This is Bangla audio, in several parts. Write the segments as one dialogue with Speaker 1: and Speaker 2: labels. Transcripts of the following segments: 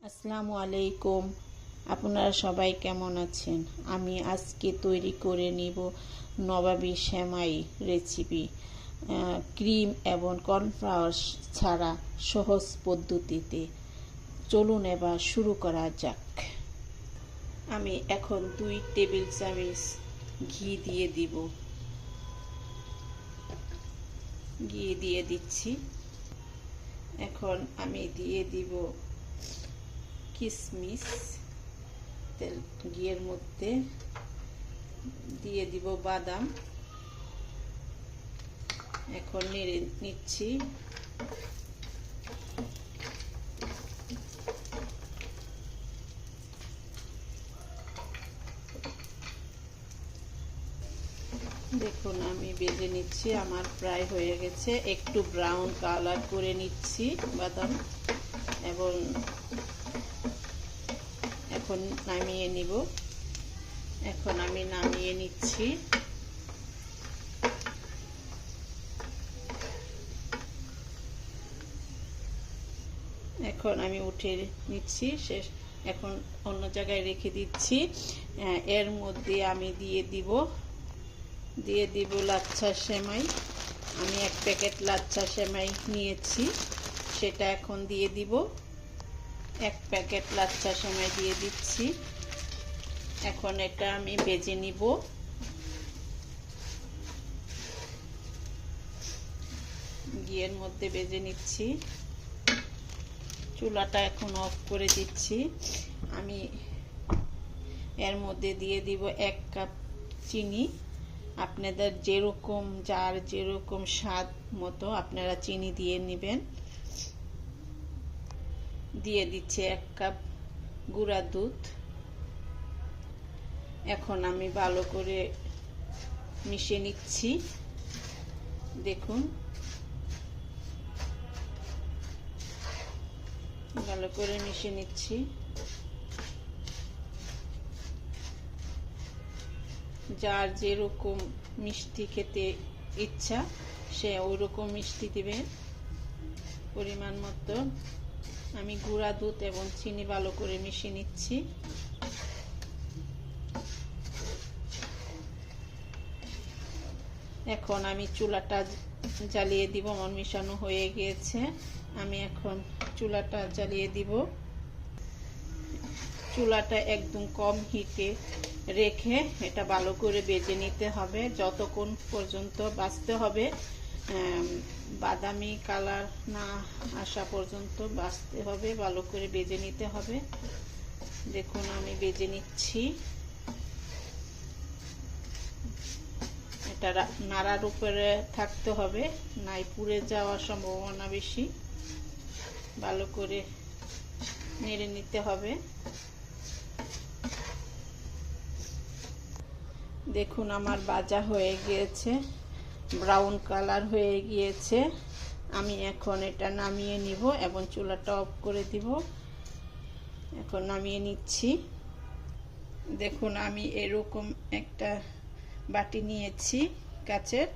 Speaker 1: আসসালামু আলাইকুম। আপনারা সবাই কেমন আছেন? আমি আজকে তৈরি করে নিব নবাবী সেমাই রেসিপি, ক্রিম এবং কর্নফ্লাওয়ার ছাড়া সহজ পদ্ধতিতে। চলুন এবার শুরু করা যাক। আমি এখন 2 টেবিল চামচ ঘি দিয়ে দিচ্ছি। এখন আমি দিয়ে দিব কিশমিশ, তেল ঘিয়ের মধ্যে দিয়ে দিব বাদাম। এখন নেড়ে নিচ্ছি। দেখুন আমি ভেজে নিচ্ছি, আমার প্রায় হয়ে গেছে। একটু ব্রাউন কালার করে নিচ্ছি বাদাম, এবং এখন নামিয়ে নিব। এখন আমি নামিয়ে নিচ্ছি। এখন আমি উঠে নিচ্ছি, শেষ। এখন অন্য জায়গায় রেখে দিচ্ছি। এর মধ্যে আমি দিয়ে দিব লাচ্ছা সেমাই। আমি 1 প্যাকেট লাচ্ছা সেমাই নিয়েছি, সেটা এখন দিয়ে দিব। 1 প্যাকেট লাচ্ছা সেমাই দিয়ে দিচ্ছি। এখন এটা আমি ভেজে নিব। ঘিয়ের মধ্যে ভেজে নিচ্ছি। চুলাটা এখন অফ করে দিচ্ছি। আমি এর মধ্যে দিয়ে দিব 1 কাপ চিনি। আপনাদের যার যেরকম স্বাদ মতো আপনারা চিনি দিয়ে নেবেন। দিয়ে দিচ্ছি 1 কাপ গুঁড়া দুধ। এখন আমি ভালো করে মিশিয়ে নিচ্ছি। দেখুন ভালো করে মিশিয়ে নিচ্ছি। যার যেরকম মিষ্টি খেতে ইচ্ছা সে ওইরকম মিষ্টি দিবে পরিমাণ মতো। আমি গুঁড়া দুধ এবং চিনি ভালো করে মিশিয়ে নিচ্ছি। এখন আমি চুলাটা জ্বালিয়ে দিব। আমার মিশানো হয়ে গিয়েছে। আমি এখন চুলাটা জ্বালিয়ে দিব। চুলাটা একদম কম হিটে রেখে এটা ভালো করে ভেজে নিতে হবে, যতক্ষণ পর্যন্ত ভাজতে হবে, বাদামি কালার না আসা পর্যন্ত ভাজতে হবে, ভালো করে ভেজে নিতে হবে। দেখুন আমি ভেজে নিচ্ছি। এটা নাড়ার উপরে থাকতে হবে, নাই পুড়ে যাওয়ার সম্ভাবনা বেশি। ভালো করে নেড়ে নিতে হবে। দেখুন আমার ভাজা হয়ে গিয়েছে, ব্রাউন কালার হয়ে গিয়েছে। আমি এখন এটা নামিয়ে নিব এবং চুলাটা অফ করে দিব। এখন নামিয়ে নিচ্ছি। দেখুন আমি এরকম একটা বাটি নিয়েছি কাচের।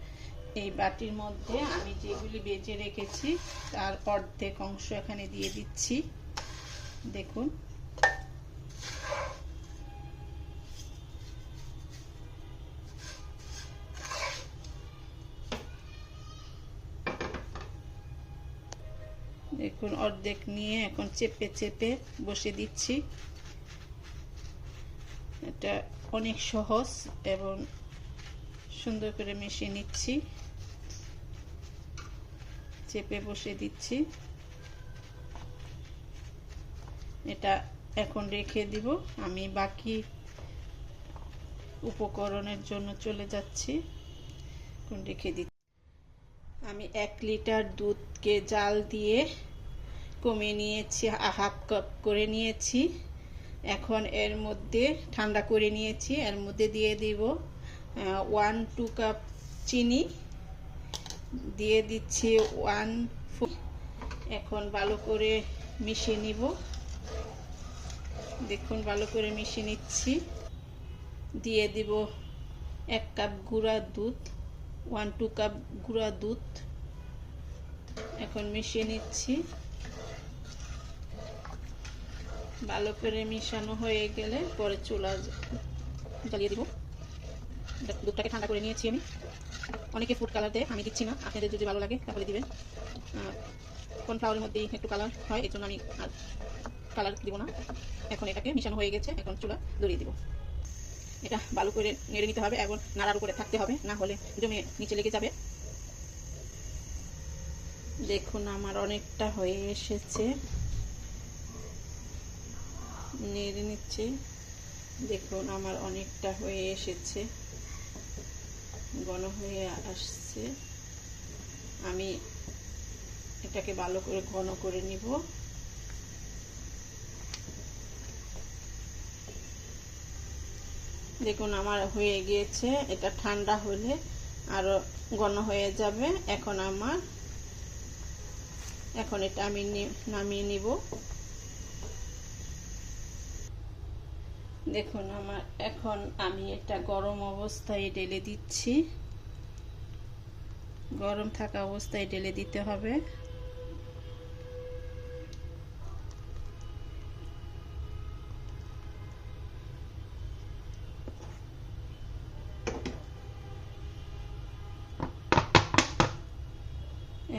Speaker 1: এই বাটির মধ্যে আমি যেগুলি ভেজে রেখেছি তার অর্ধেক অংশ এখানে দিয়ে দিচ্ছি। দেখুন দেখুন অর্ধেক নিয়ে এখন চেপে চেপে বসে দিচ্ছি। এটা অনেক সহজ এবং সুন্দর করে মিশিয়ে নিচ্ছি। চেপে বসে দিচ্ছি। এটা এখন রেখে দিব। আমি বাকি উপকরণের জন্য চলে যাচ্ছি। এখন রেখে দিচ্ছি। আমি 1 লিটার দুধকে জাল দিয়ে কমিয়ে নিয়েছি, 1/2 কাপ করে নিয়েছি। এখন এর মধ্যে ঠান্ডা করে নিয়েছি। এর মধ্যে দিয়ে দিব 1-2 কাপ চিনি, দিয়ে দিচ্ছি 1/4। এখন ভালো করে মিশিয়ে নিব। দেখুন ভালো করে মিশিয়ে নিচ্ছি। দিয়ে দিব 1 কাপ গুঁড়া দুধ, 1-2 কাপ গুঁড়া দুধ। এখন মিশিয়ে নিচ্ছি। ভালো করে মিশানো হয়ে গেলে পরে চুলা জ্বালিয়ে দিব। দুধটাকে ঠান্ডা করে নিয়েছি আমি। অনেকে ফুড কালার দেয়, আমি দিচ্ছি না। আপনাদের যদি ভালো লাগে তাহলে দিবেন। কর্নফ্লাওয়ারের মধ্যেই একটু কালার হয়, এই জন্য আমি আর কালার দিব না। এখন এটাকে মিশানো হয়ে গেছে, এখন চুলা ধরিয়ে দিব। এটা ভালো করে নেড়ে নিতে হবে এবং নাড়ার উপরে থাকতে হবে, না হলে জমে নিচে লেগে যাবে। দেখুন আমার অনেকটা হয়ে এসেছে, নেড়ে নিচ্ছে। দেখুন আমার অনেকটা হয়ে এসেছে, ঘন হয়ে আসছে। আমি এটাকে ভালো করে ঘন করে নিব। দেখুন আমার হয়ে গিয়েছে। এটা ঠান্ডা হলে আরো ঘন হয়ে যাবে। এখন এটা আমি নামিয়ে নিব। দেখুন এখন আমি এটা গরম অবস্থায় ঢেলে দিচ্ছি। গরম থাকা অবস্থায় ঢেলে দিতে হবে।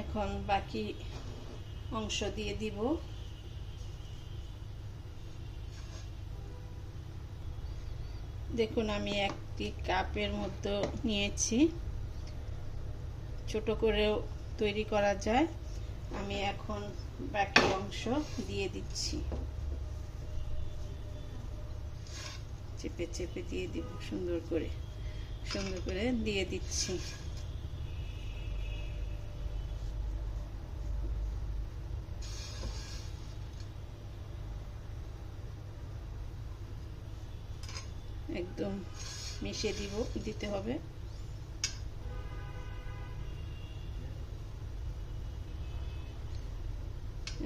Speaker 1: এখন বাকি অংশ দিয়ে দিব। দেখুন আমি একটি কাপের মধ্যে নিয়েছি, ছোট করেও তৈরি করা যায়। আমি এখন বাকি অংশ দিয়ে দিচ্ছি, চেপে চেপে দিয়ে দিব। সুন্দর করে দিয়ে দিচ্ছি। একদম মিশিয়ে দিতে হবে।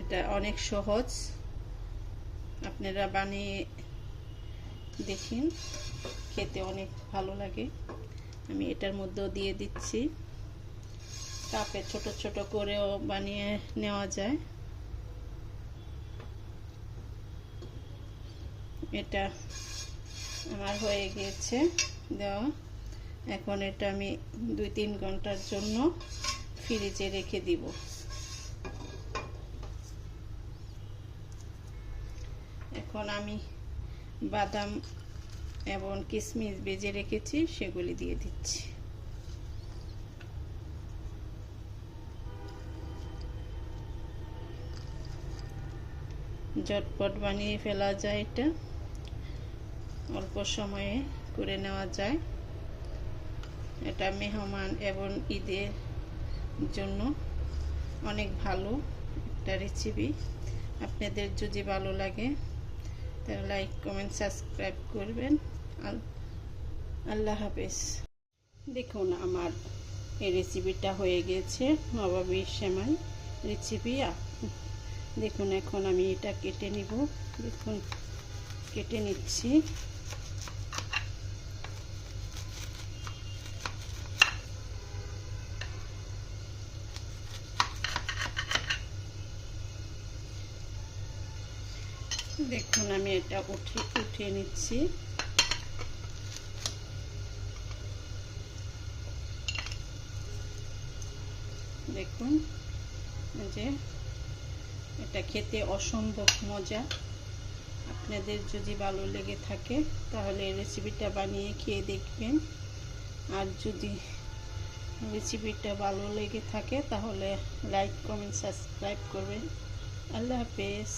Speaker 1: এটা অনেক সহজ, আপনারা বানিয়ে দেখেন, খেতে অনেক ভালো লাগে। আমি এটার মধ্যেও দিয়ে দিচ্ছি। কাপে ছোট ছোট করেও বানিয়ে নেওয়া যায়। এটা আমার হয়ে গিয়েছে দেওয়া। এখন এটা আমি 2-3 ঘন্টার জন্য ফ্রিজে রেখে দিব। এখন আমি বাদাম এবং কিশমিশ ভেজে রেখেছি, সেগুলি দিয়ে দিচ্ছি। ঝটপট বানিয়ে ফেলা যায়, এটা অল্প সময়ে করে নেওয়া যায়। এটা মেহমান এবং ঈদের জন্য অনেক ভালো একটা রেসিপি। আপনাদের যদি ভালো লাগে তাহলে লাইক, কমেন্ট, সাবস্ক্রাইব করবেন। আল্লাহ হাফেজ। দেখুন আমার এই রেসিপিটা হয়ে গেছে, নবাবী সেমাই রেসিপি। দেখুন এখন আমি এটা কেটে নিব। দেখুন কেটে নিচ্ছি। দেখুন আমি এটা উঠিয়ে নিচ্ছি। দেখুন যে এটা খেতে অসম্ভব মজা। আপনাদের যদি ভালো লেগে থাকে তাহলে এই রেসিপিটা বানিয়ে খেয়ে দেখবেন। আর যদি রেসিপিটা ভালো লেগে থাকে তাহলে লাইক, কমেন্ট, সাবস্ক্রাইব করবেন। আল্লাহ হাফেজ।